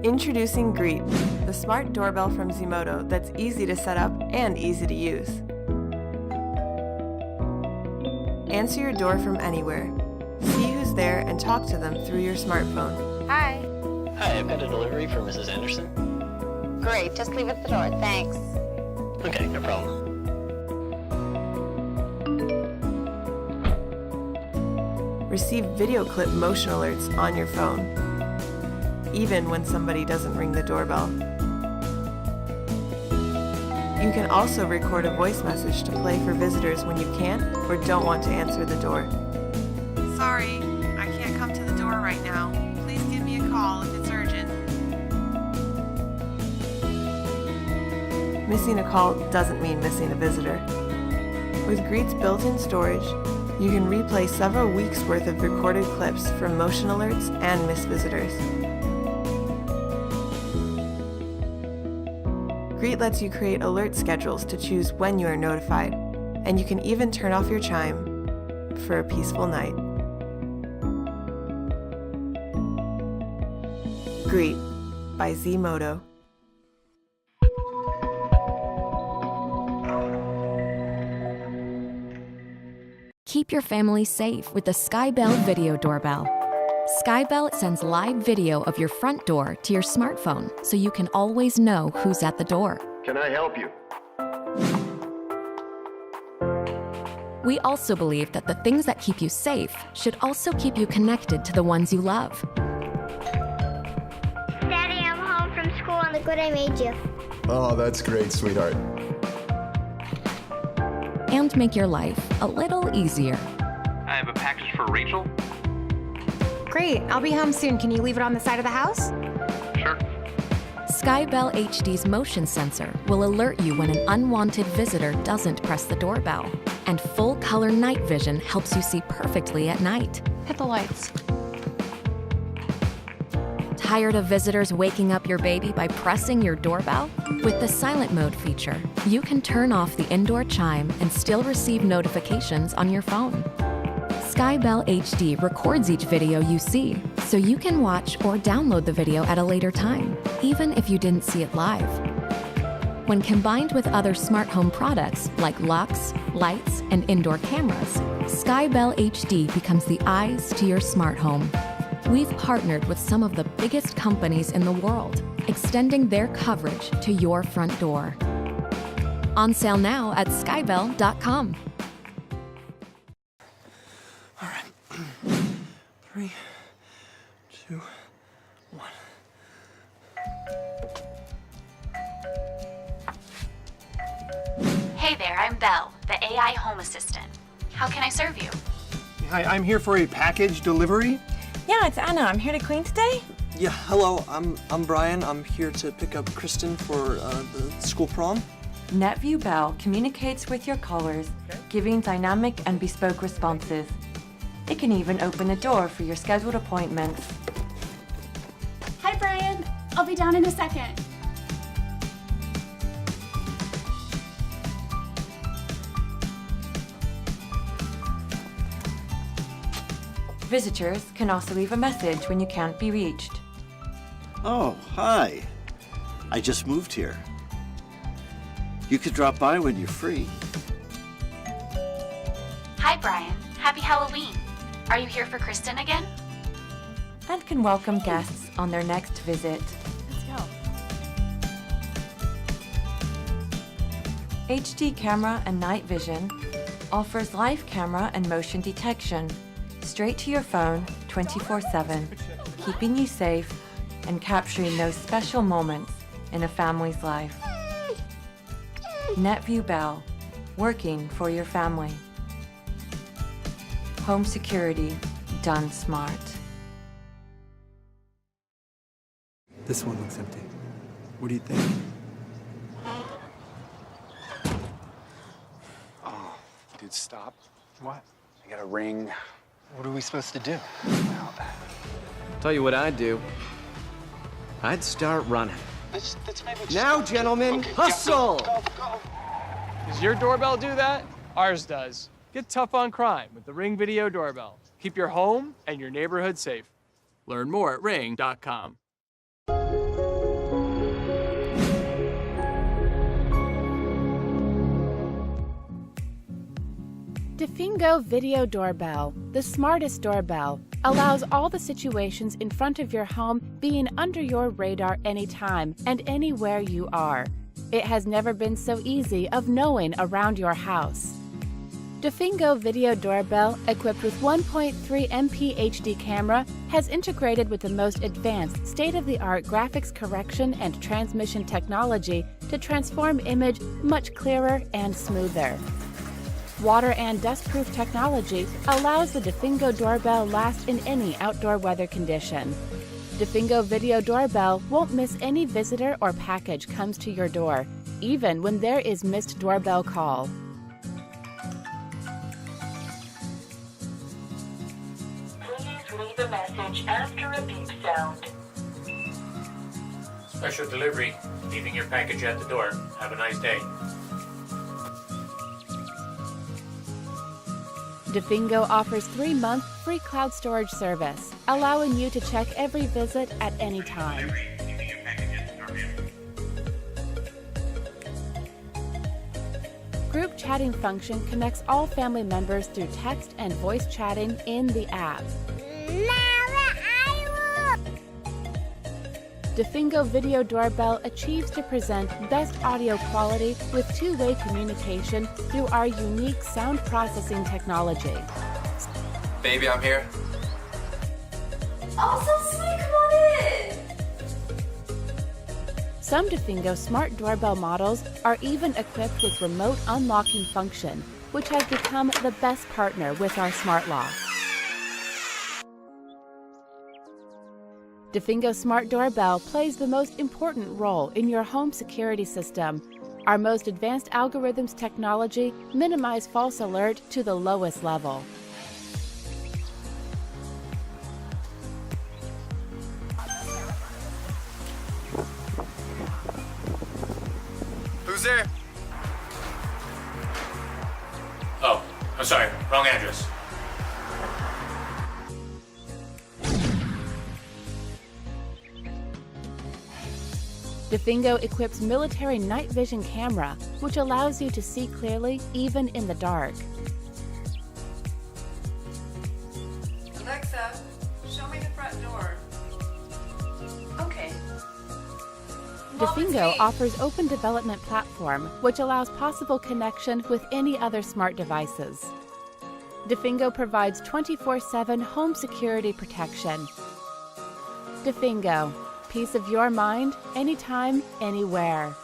Introducing Greet, the smart doorbell from Zmodo that's easy to set up and easy to use. Answer your door from anywhere. See who's there and talk to them through your smartphone. Hi. Hi, I've got a delivery for Mrs. Anderson. Great, just leave it at the door, thanks. Okay, no problem. Receive video clip motion alerts on your phone, even when somebody doesn't ring the doorbell. You can also record a voice message to play for visitors when you can't or don't want to answer the door. Sorry, I can't come to the door right now. Please give me a call if it's urgent. Missing a call doesn't mean missing a visitor. With Greet's built-in storage, you can replay several weeks' worth of recorded clips from motion alerts and missed visitors. Greet lets you create alert schedules to choose when you are notified, and you can even turn off your chime for a peaceful night. Greet by Zmodo. Keep your family safe with the SkyBell video doorbell. SkyBell sends live video of your front door to your smartphone so you can always know who's at the door. Can I help you? We also believe that the things that keep you safe should also keep you connected to the ones you love. Daddy, I'm home from school and look what I made you. Oh, that's great, sweetheart. And make your life a little easier. I have a package for Rachel. Great, I'll be home soon. Can you leave it on the side of the house? Sure. SkyBell HD's motion sensor will alert you when an unwanted visitor doesn't press the doorbell. And full-color night vision helps you see perfectly at night. Hit the lights. Tired of visitors waking up your baby by pressing your doorbell? With the silent mode feature, you can turn off the indoor chime and still receive notifications on your phone. SkyBell HD records each video you see, so you can watch or download the video at a later time, even if you didn't see it live. When combined with other smart home products like locks, lights, and indoor cameras, SkyBell HD becomes the eyes to your smart home. We've partnered with some of the biggest companies in the world, extending their coverage to your front door. On sale now at skybell.com. All right. 3, 2, 1. Hey there, I'm Belle, the AI home assistant. How can I serve you? Hi, I'm here for a package delivery. Yeah, it's Anna. I'm here to clean today. Yeah, hello. I'm Brian. I'm here to pick up Kristen for the school prom. NetView Belle communicates with your callers, giving dynamic and bespoke responses. It can even open a door for your scheduled appointments. Hi, Brian. I'll be down in a second. Visitors can also leave a message when you can't be reached. Oh, hi. I just moved here. You could drop by when you're free. Hi, Brian. Happy Halloween. Are you here for Kristen again? And can welcome guests on their next visit. Let's go. HD camera and night vision offers live camera and motion detection straight to your phone 24/7, keeping you safe and capturing those special moments in a family's life. NetView Belle, working for your family. Home security done smart. This one looks empty. What do you think? Oh, dude, stop. What? I got a ring. What are we supposed to do? Well, tell you what I'd do. I'd start running. let's maybe just Now, gentlemen, okay, hustle! Go. Does your doorbell do that? Ours does. Get tough on crime with the Ring Video Doorbell. Keep your home and your neighborhood safe. Learn more at ring.com. DOPHIGO Video Doorbell, the smartest doorbell, allows all the situations in front of your home being under your radar anytime and anywhere you are. It has never been so easy of knowing around your house. DOPHIGO Video Doorbell, equipped with 1.3 MP HD camera, has integrated with the most advanced state-of-the-art graphics correction and transmission technology to transform image much clearer and smoother. Water and dust-proof technology allows the DOPHIGO doorbell last in any outdoor weather condition. DOPHIGO Video Doorbell won't miss any visitor or package comes to your door, even when there is missed doorbell call. Please leave a message after a beep sound. Special delivery, leaving your package at the door. Have a nice day. DOPHIGO offers 3-month free cloud storage service, allowing you to check every visit at any time. Group chatting function connects all family members through text and voice chatting in the app. DOPHIGO Video Doorbell achieves to present best audio quality with two-way communication through our unique sound processing technology. Baby, I'm here. Oh, so sweet, come on in! Some DOPHIGO smart doorbell models are even equipped with remote unlocking function, which has become the best partner with our smart lock. DOPHIGO Smart Doorbell plays the most important role in your home security system. Our most advanced algorithms technology minimize false alert to the lowest level. Who's there? Oh, I'm sorry. Wrong address. DOPHIGO equips military night vision camera, which allows you to see clearly even in the dark. Alexa, show me the front door. Okay. DOPHIGO offers open development platform, which allows possible connection with any other smart devices. DOPHIGO provides 24/7 home security protection. DOPHIGO, peace of your mind, anytime, anywhere.